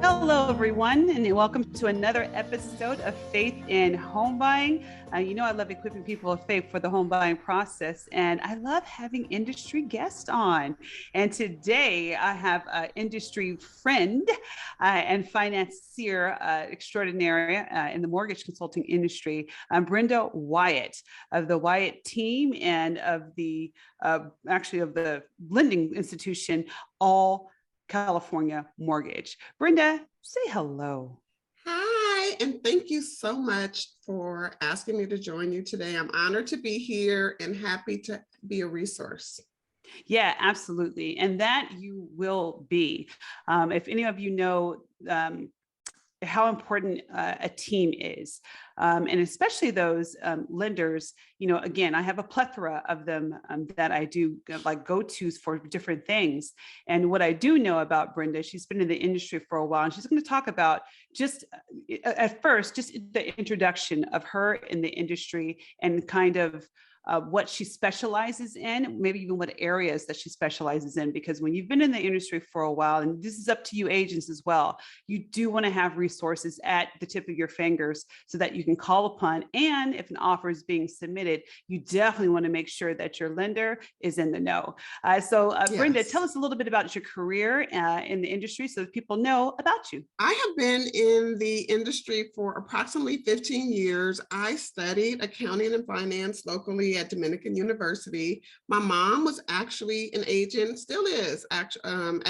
Hello, everyone, and welcome to another episode of Faith in Home Buying. I love equipping people of faith for the home buying process, and I love having industry guests on. And today I have an industry friend and financier extraordinaire in the mortgage consulting industry, Brenda Wyatt of the Wyatt team and of the of the lending institution, All California Mortgage. Brenda, say hello. Hi, and thank you so much for asking me to join you today. I'm honored to be here and happy to be a resource. Yeah, absolutely. And that you will be. If any of you know how important a team is, and especially those lenders, again, I have a plethora of them that I do like go-tos for different things. And what I do know about Brenda, she's been in the industry for a while, and she's going to talk about just at first, just the introduction of her in the industry and kind of what she specializes in, maybe even what areas that she specializes in, because when you've been in the industry for a while, and this is up to you agents as well, you do want to have resources at the tip of your fingers so that you can call upon. And if an offer is being submitted, you definitely want to make sure that your lender is in the know. Brenda, tell us a little bit about your career in the industry so that people know about you. I have been in the industry for approximately 15 years. I studied accounting and finance locally at Dominican University. My mom was actually an agent, still is, at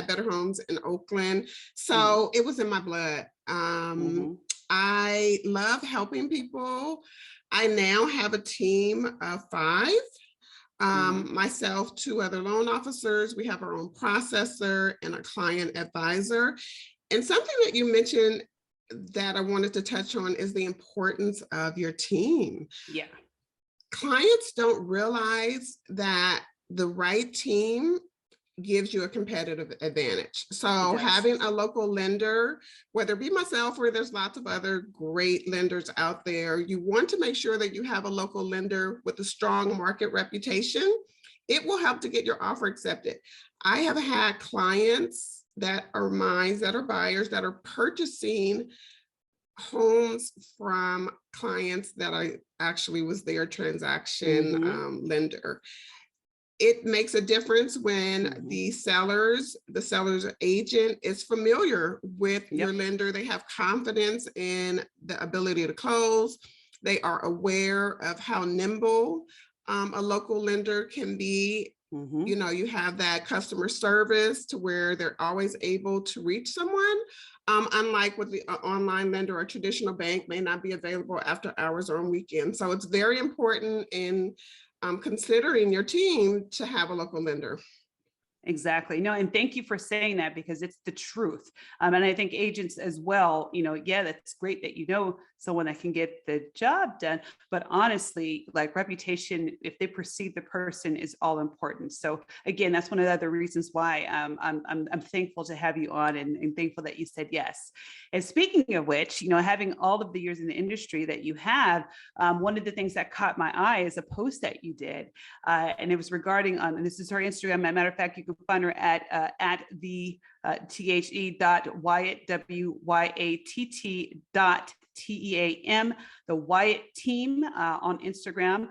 Better Homes in Oakland. So it was in my blood. I love helping people. I now have a team of 5. Myself, 2 other loan officers. We have our own processor and a client advisor. And something that you mentioned that I wanted to touch on is the importance of your team. Yeah. Clients don't realize that the right team gives you a competitive advantage. So having a local lender, whether it be myself or there's lots of other great lenders out there, you want to make sure that you have a local lender with a strong market reputation. It will help to get your offer accepted. I have had clients that are mine, that are buyers, that are purchasing homes from clients that I actually was their transaction lender. It makes a difference when the seller's agent is familiar with your lender. They have confidence in the ability to close. They are aware of how nimble a local lender can be. You have that customer service to where they're always able to reach someone. Unlike with the online lender, a traditional bank may not be available after hours or on weekends. So it's very important in considering your team to have a local lender. Exactly. No, and thank you for saying that because it's the truth. And I think agents as well, that's great that you know someone that can get the job done. But honestly, like reputation, if they perceive the person, is all important. So again, that's one of the other reasons why I'm thankful to have you on and thankful that you said yes. And speaking of which, having all of the years in the industry that you have, one of the things that caught my eye is a post that you did, and it was regarding and this is her Instagram. As a matter of fact, you can find her at the the.Wyatt, WYATT.TEAM, the Wyatt team on Instagram.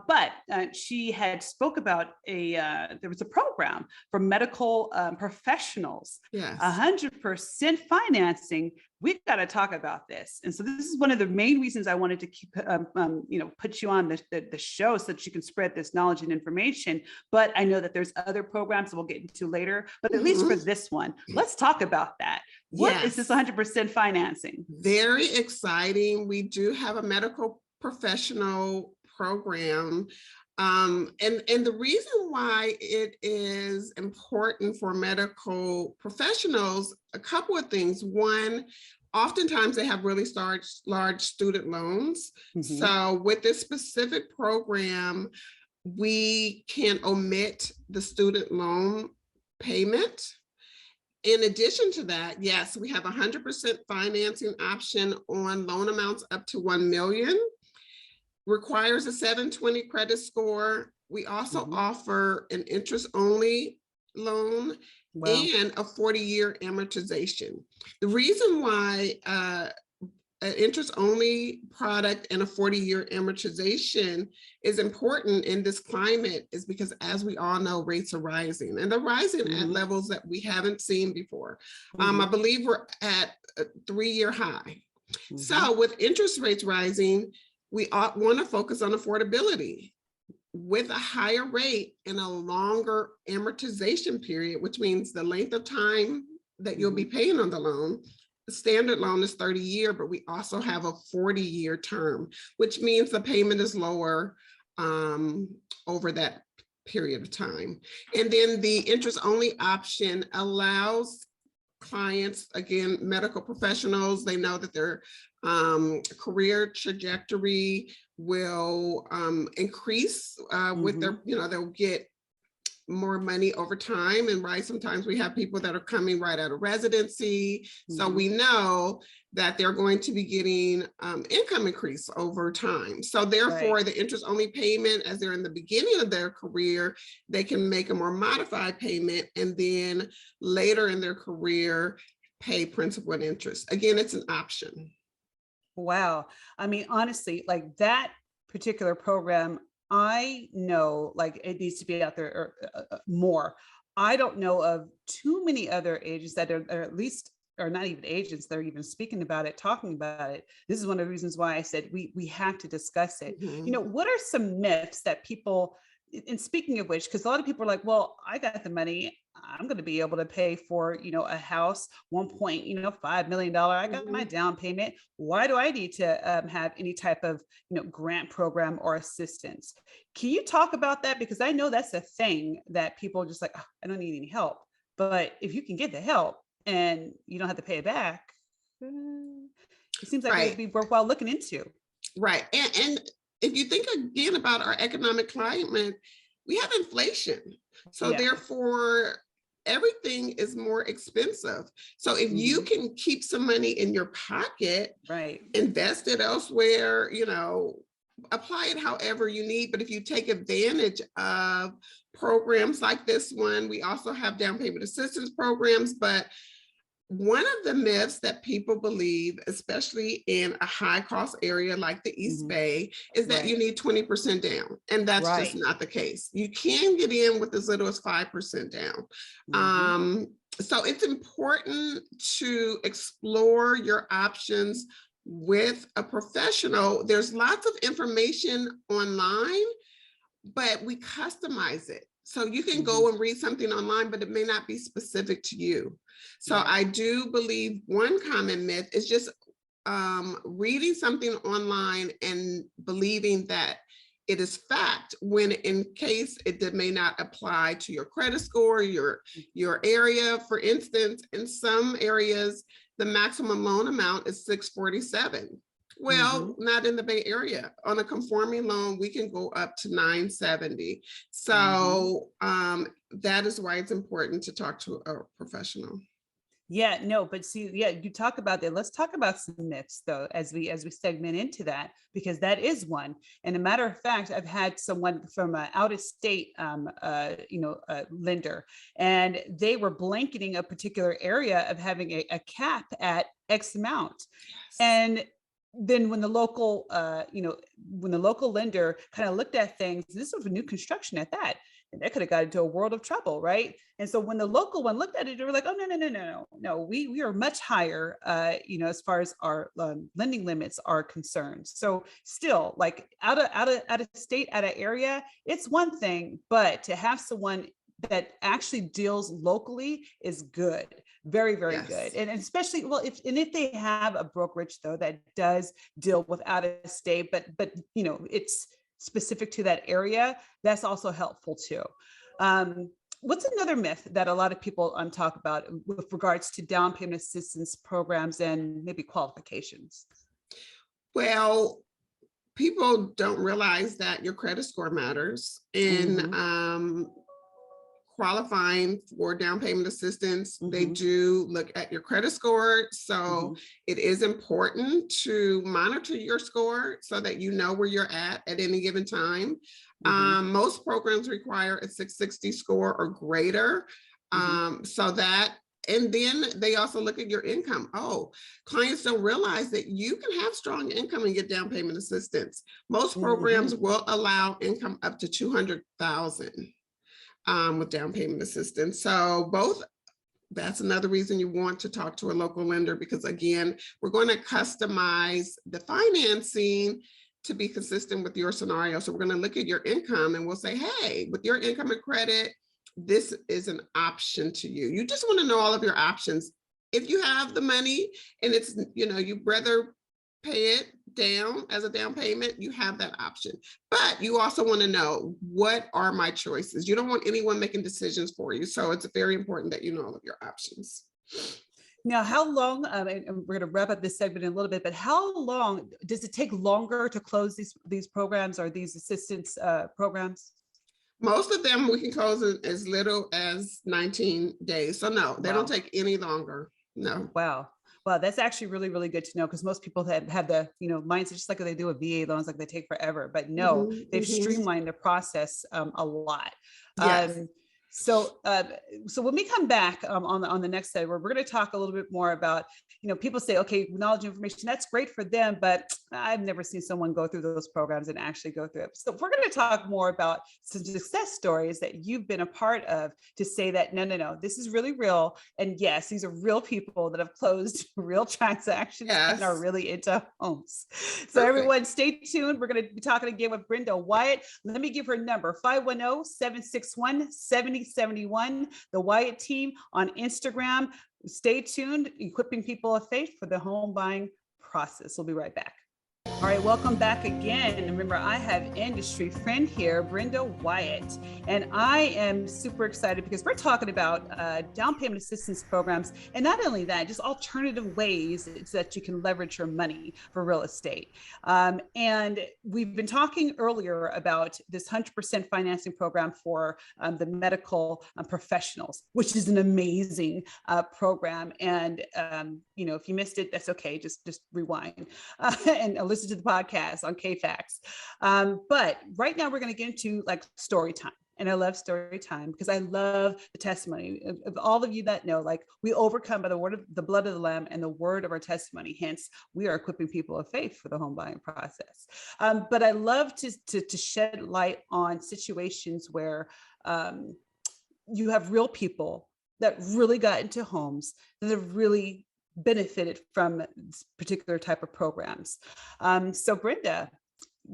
But she had spoke about there was a program for medical professionals, 100% financing. We've got to talk about this. And so this is one of the main reasons I wanted to keep, put you on the show so that you can spread this knowledge and information. But I know that there's other programs that we'll get into later, but at least for this one, let's talk about that. What is this 100% financing? Very exciting. We do have a medical professional program. And the reason why it is important for medical professionals, a couple of things. One, oftentimes they have really large student loans. So with this specific program, we can omit the student loan payment. In addition to that, yes, we have 100% financing option on loan amounts up to $1 million. Requires a 720 credit score. We also offer an interest-only loan Wow. and a 40-year amortization. The reason why an interest-only product and a 40-year amortization is important in this climate is because, as we all know, rates are rising, and they're rising at levels that we haven't seen before. I believe we're at a 3-year high. So with interest rates rising, we want to focus on affordability. With a higher rate and a longer amortization period, which means the length of time that you'll be paying on the loan. The standard loan is 30-year, but we also have a 40-year term, which means the payment is lower over that period of time. And then the interest-only option allows clients, again, medical professionals, they know that their career trajectory will increase with their, they'll get more money over time. And right, sometimes we have people that are coming right out of residency. So we know that they're going to be getting income increase over time. So therefore, the interest only payment, as they're in the beginning of their career, they can make a more modified payment, and then later in their career, pay principal and interest. Again, it's an option. Wow. I mean, honestly, like that particular program, I know like it needs to be out there more. I don't know of too many other agents that are at least, or not even agents, they're even speaking about it, talking about it. This is one of the reasons why I said we have to discuss it. What are some myths that people, and speaking of which, because a lot of people are like, well, I got the money, I'm going to be able to pay for, a house, $1.5 million. I got my down payment. Why do I need to have any type of, grant program or assistance? Can you talk about that? Because I know that's a thing that people are just like, oh, I don't need any help. But if you can get the help and you don't have to pay it back, it seems like it would be worthwhile looking into. Right. And if you think again about our economic climate, we have inflation. So therefore, everything is more expensive. So if you can keep some money in your pocket, invest it elsewhere, apply it however you need. But if you take advantage of programs like this one, we also have down payment assistance programs. But one of the myths that people believe, especially in a high cost area like the East Bay, is that you need 20% down. And that's just not the case. You can get in with as little as 5% down. So it's important to explore your options with a professional. There's lots of information online, but we customize it. So you can go and read something online, but it may not be specific to you. So I do believe one common myth is just reading something online and believing that it is fact, when in case it may not apply to your credit score, your area. For instance, in some areas, the maximum loan amount is $647. Well, not in the Bay Area. On a conforming loan, we can go up to $970. So that is why it's important to talk to a professional. Yeah, no, but see, you talk about that. Let's talk about some myths though, as we segment into that, because that is one. And a matter of fact, I've had someone from an out of state, lender, and they were blanketing a particular area of having a cap at X amount. And then when the local, lender kind of looked at things, this was a new construction at that, and they could have got into a world of trouble, right? And so when the local one looked at it, they were like, oh, no, we are much higher, as far as our lending limits are concerned. So still, like out of state, out of area, it's one thing, but to have someone that actually deals locally is good. Very, very good. And especially, if they have a brokerage though, that does deal with out of state, but it's specific to that area, that's also helpful too. What's another myth that a lot of people talk about with regards to down payment assistance programs and maybe qualifications? Well, people don't realize that your credit score matters in qualifying for down payment assistance. They do look at your credit score. So it is important to monitor your score so that you know where you're at any given time. Most programs require a 660 score or greater. So that, and then they also look at your income. Oh, clients don't realize that you can have strong income and get down payment assistance. Most programs will allow income up to 200,000 with down payment assistance. So both, that's another reason you want to talk to a local lender, because again, we're going to customize the financing to be consistent with your scenario. So we're going to look at your income and we'll say, hey, with your income and credit, this is an option to you. You just want to know all of your options. If you have the money and it's, you'd rather pay it down as a down payment, you have that option. But you also want to know, what are my choices? You don't want anyone making decisions for you. So it's very important that you know all of your options. Now, how long, and we're going to wrap up this segment in a little bit, but how long does it take longer to close these programs or these assistance programs? Most of them we can close in as little as 19 days. So no, they don't take any longer. No. Wow. Well, that's actually really, really good to know, because most people have the, mindset just like they do with VA loans, like they take forever, but no, they've streamlined the process a lot. Yes. So when we come back on the next segment, we're going to talk a little bit more about, people say, okay, knowledge information, that's great for them, but I've never seen someone go through those programs and actually go through it. So we're going to talk more about some success stories that you've been a part of to say that, no, this is really real. And yes, these are real people that have closed real transactions and are really into homes. So everyone stay tuned. We're going to be talking again with Brenda Wyatt. Let me give her number, 510-761-7071, the Wyatt team on Instagram. Stay tuned, equipping people of faith for the home buying process. We'll be right back. All right, welcome back again. And remember, I have industry friend here, Brenda Wyatt, and I am super excited because we're talking about down payment assistance programs. And not only that, just alternative ways that you can leverage your money for real estate. And we've been talking earlier about this 100% financing program for the medical professionals, which is an amazing program. And, if you missed it, that's okay. Just rewind and listen to the podcast on KFAX. But right now we're going to get into like story time. And I love story time because I love the testimony of all of you that know, like, we overcome by the word of the blood of the Lamb and the word of our testimony. Hence, we are equipping people of faith for the home buying process. But I love to shed light on situations where you have real people that really got into homes that have really benefited from this particular type of programs. So Brenda,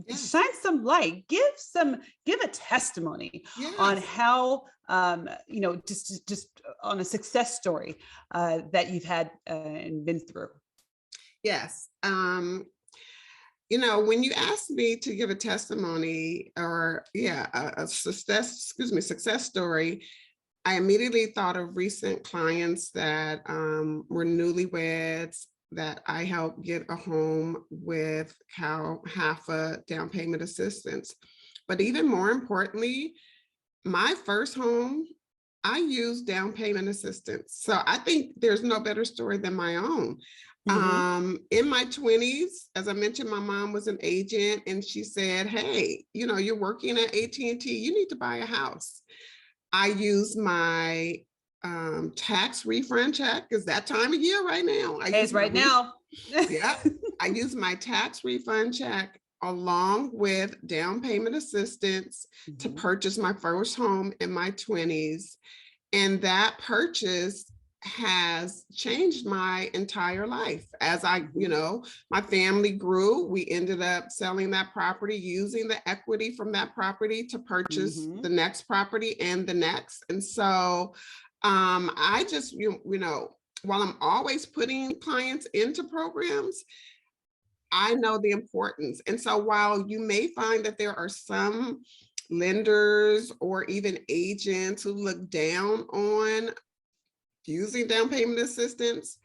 shine some light, give a testimony on how, just on a success story that you've had and been through. Yes. When you asked me to give a testimony or a success story, I immediately thought of recent clients that were newlyweds that I helped get a home with half a down payment assistance. But even more importantly, my first home, I used down payment assistance. So I think there's no better story than my own. In my 20s, as I mentioned, my mom was an agent and she said, hey, you're working at AT&T, you need to buy a house. I use my tax refund check, because that time of year right now. It's right now. I use my tax refund check along with down payment assistance to purchase my first home in my 20s. And that purchase has changed my entire life. As my family grew, we ended up selling that property, using the equity from that property to purchase the next property and the next. And so I just, while I'm always putting clients into programs, I know the importance. And so while you may find that there are some lenders or even agents who look down on using down payment assistance,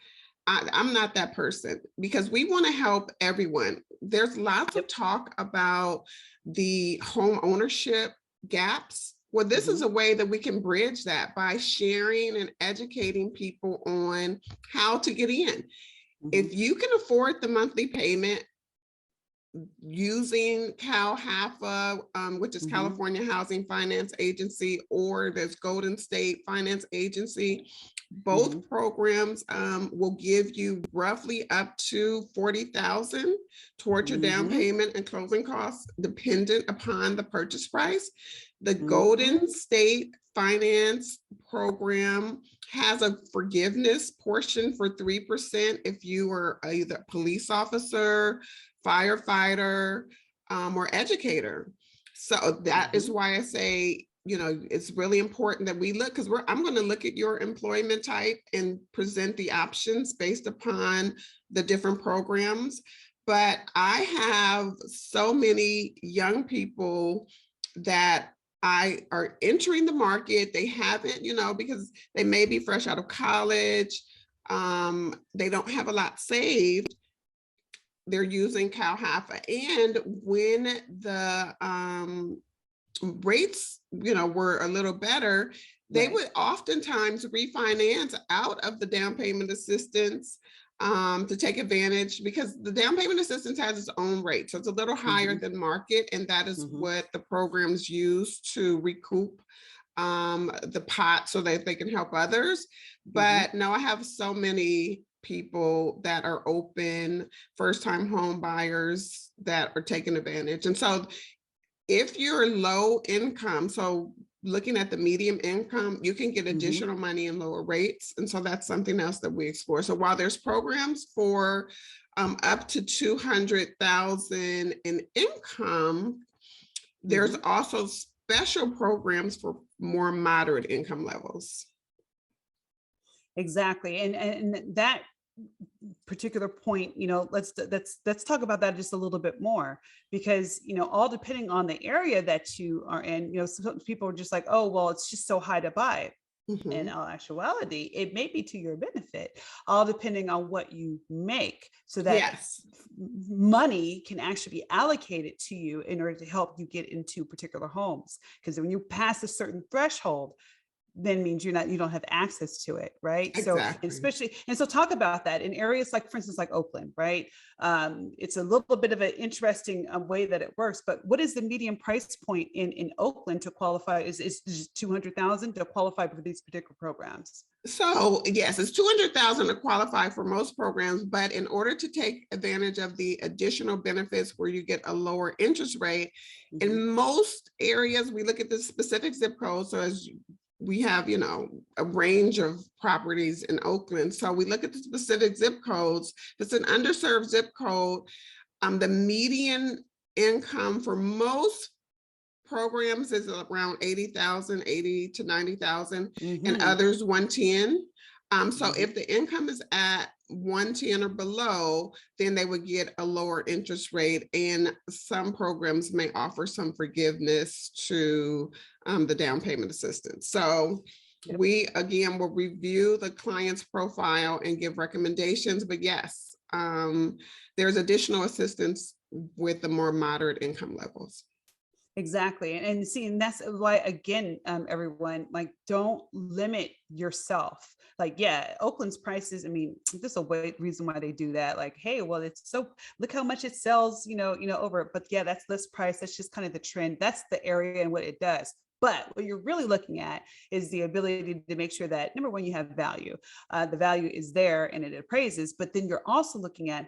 I'm not that person, because we want to help everyone. There's lots of talk about the home ownership gaps. Well, this is a way that we can bridge that by sharing and educating people on how to get in. If you can afford the monthly payment, using CalHFA, which is California Housing Finance Agency, or there's Golden State Finance Agency. Both programs will give you roughly up to $40,000 towards your down payment and closing costs, dependent upon the purchase price. The Golden State Finance Program has a forgiveness portion for 3% if you are either a police officer, firefighter, or educator. So that is why I say, you know, it's really important that we look, because I'm going to look at your employment type and present the options based upon the different programs. But I have so many young people that are entering the market. They haven't, you know, because they may be fresh out of college. They don't have a lot saved. They're using CalHFA. And when the rates, you know, were a little better, they would oftentimes refinance out of the down payment assistance to take advantage, because the down payment assistance has its own rate. So it's a little higher than market. And that is what the programs use to recoup the pot so that they can help others. But no, I have so many people that are open, first-time home buyers that are taking advantage. And so if you're low income, so looking at the medium income, you can get additional money in lower rates. And so that's something else that we explore. So while there's programs for up to $200,000 in income, there's also special programs for more moderate income levels. Exactly. And that particular point, you know, let's talk about that just a little bit more, because, you know, all depending on the area that you are in, you know, some people are just like, oh, well, it's just so high to buy. In all actuality, it may be to your benefit, all depending on what you make, so that money can actually be allocated to you in order to help you get into particular homes. Because when you pass a certain threshold, then means you don't have access to it, right? Exactly. So especially, and so talk about that in areas like, for instance, like Oakland, right? It's a little bit of an interesting way that it works, but what is the median price point in Oakland to qualify? Is 200,000 to qualify for these particular programs? So yes, it's 200,000 to qualify for most programs, but in order to take advantage of the additional benefits where you get a lower interest rate, in most areas, we look at the specific zip code. So as we have, you know, a range of properties in Oakland. So we look at the specific zip codes. If it's an underserved zip code, the median income for most programs is around 80,000, 80 to 90,000, and others 110. So if the income is at 110 or below, then they would get a lower interest rate. And some programs may offer some forgiveness to the down payment assistance. So we, again, will review the client's profile and give recommendations. But yes, there's additional assistance with the more moderate income levels. Exactly. And see, and that's why, again, everyone, like, don't limit yourself. Like, yeah, Oakland's prices, I mean, there's a reason why they do that. Like, hey, well, it's so, look how much it sells, you know, over, but yeah, that's list price. That's just kind of the trend. That's the area and what it does. But what you're really looking at is the ability to make sure that, number one, you have value. The value is there and it appraises, but then you're also looking at,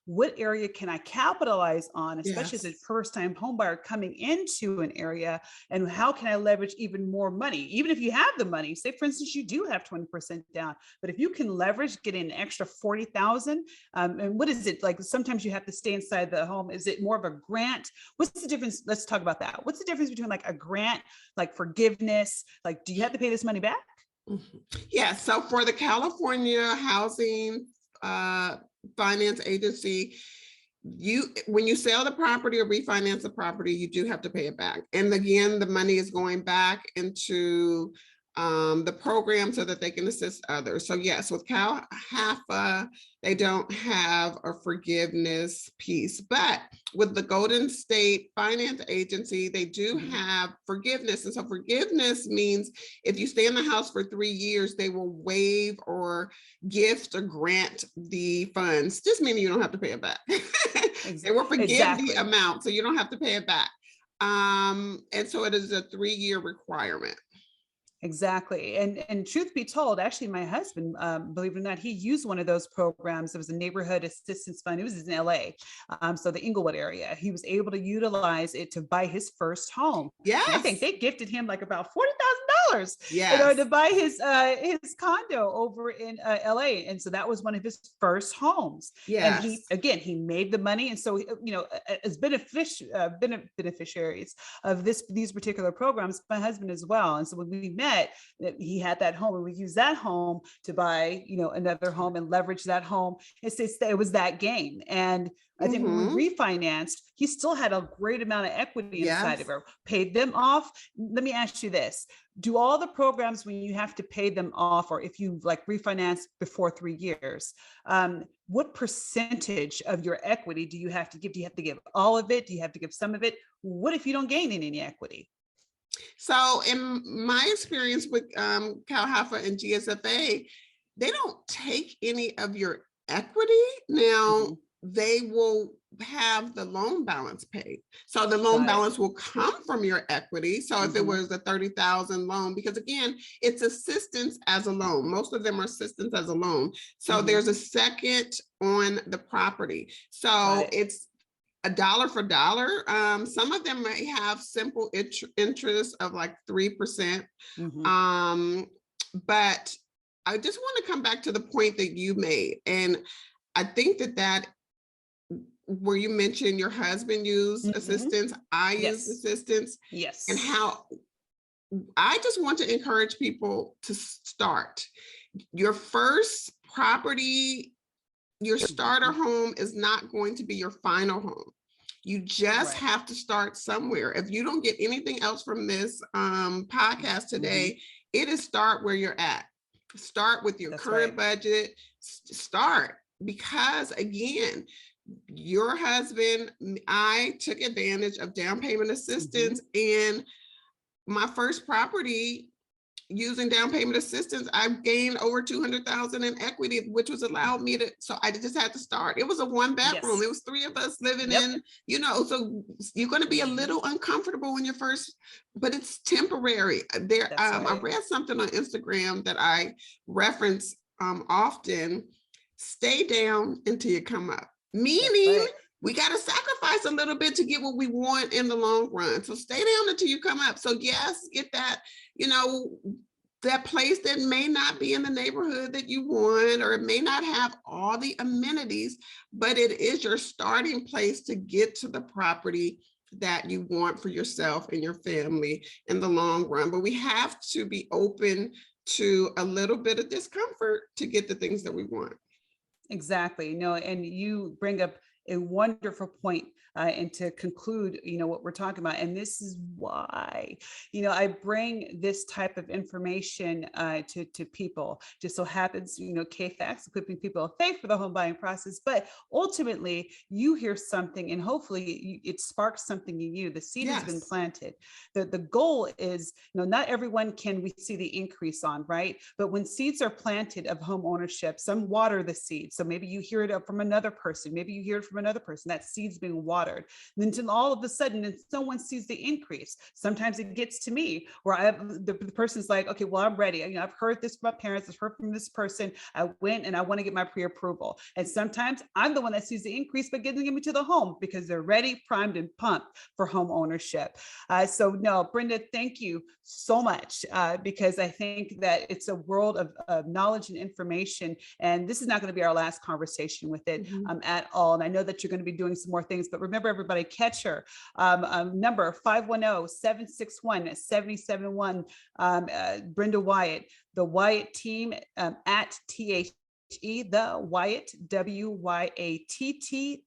what area can I capitalize on, especially as a first-time home buyer coming into an area, and how can I leverage even more money? Even if you have the money, say for instance, you do have 20% down, but if you can leverage getting an extra 40,000, and what is it like? Sometimes you have to stay inside the home. Is it more of a grant? What's the difference? Let's talk about that. What's the difference between like a grant, like forgiveness? Like, do you have to pay this money back? Yeah, so for the California Housing Finance Agency, when you sell the property or refinance the property, you do have to pay it back. And again, the money is going back into the program so that they can assist others. So yes, with CalHFA, they don't have a forgiveness piece, but with the Golden State Finance Agency, they do have forgiveness. And so forgiveness means if you stay in the house for 3 years, they will waive or gift or grant the funds, just meaning you don't have to pay it back. They will forgive the amount, so you don't have to pay it back. And so it is a 3-year requirement. Exactly. And truth be told, actually, my husband, believe it or not, he used one of those programs. It was a neighborhood assistance fund. It was in LA. So the Inglewood area. He was able to utilize it to buy his first home. Yes. And I think they gifted him like about $40,000 in order to buy his condo over in LA. And so that was one of his first homes. Yes. And he made the money. And so, as beneficiaries of these particular programs, my husband as well. And so when we met, he had that home, and we used that home to buy, another home and leverage that home. It was that game. And I think when we refinanced, he still had a great amount of equity inside of it, paid them off. Let me ask you this. Do all the programs, when you have to pay them off, or if you like refinance before 3 years, what percentage of your equity do you have to give? Do you have to give all of it? Do you have to give some of it? What if you don't gain any equity? So in my experience with CalHFA and GSFA, they don't take any of your equity. Now, they will have the loan balance paid. So the loan balance will come from your equity. So if it was a $30,000 loan, because again, it's assistance as a loan. Most of them are assistance as a loan. So there's a second on the property. So it's a dollar for dollar. Some of them may have simple interest of like 3%. But I just want to come back to the point that you made. And I think that where you mentioned your husband used assistance, I used assistance. Yes. And how I just want to encourage people to start. Your first property, your starter home is not going to be your final home. You just have to start somewhere. If you don't get anything else from this podcast today, it is start where you're at. Start with your current budget. Start, because again, your husband, I took advantage of down payment assistance, and my first property, using down payment assistance, I've gained over 200,000 in equity, which was allowed me to, so I just had to start. It was a 1-bedroom. It was 3 of us living in, so you're going to be a little uncomfortable when you're first, but it's temporary. I read something on Instagram that I reference often. Stay down until you come up. Meaning we got to sacrifice a little bit to get what we want in the long run. So stay down until you come up. So yes, get that, that place that may not be in the neighborhood that you want, or it may not have all the amenities, but it is your starting place to get to the property that you want for yourself and your family in the long run. But we have to be open to a little bit of discomfort to get the things that we want. Exactly. And you bring up a wonderful point, and to conclude, what we're talking about. And this is why, I bring this type of information to people. Just so happens, KFAX, equipping people of faith for the home buying process. But ultimately, you hear something, and hopefully it sparks something in you. The seed has been planted. The goal is, not everyone can we see the increase on, right? But when seeds are planted of home ownership, some water the seed. So maybe you hear it from another person. Maybe you hear it from another person. That seed's being watered. Then until all of a sudden, someone sees the increase. Sometimes it gets to me where the person's like, okay, well, I'm ready. I've heard this from my parents. I've heard from this person. I went and I want to get my pre-approval. And sometimes I'm the one that sees the increase, but getting them to the home because they're ready, primed, and pumped for home ownership. So no, Brenda, thank you so much, because I think that it's a world of knowledge and information. And this is not going to be our last conversation with it at all. And I know that you're going to be doing some more things, but remember, everybody, catch her number 510-761-7071. Brenda Wyatt, the Wyatt team at THE, the Wyatt, WYATT.TEA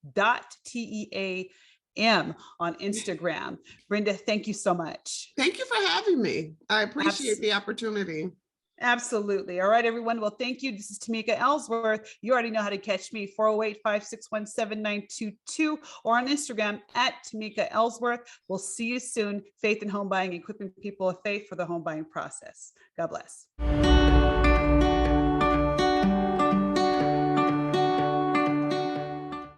AM on Instagram. Brenda, thank you so much. Thank you for having me. I appreciate the opportunity. Absolutely. All right, everyone. Well, thank you. This is Tamika Ellsworth. You already know how to catch me, 408-561-7922, or on Instagram at Tamika Ellsworth. We'll see you soon. Faith in home buying, equipping people of faith for the home buying process. God bless.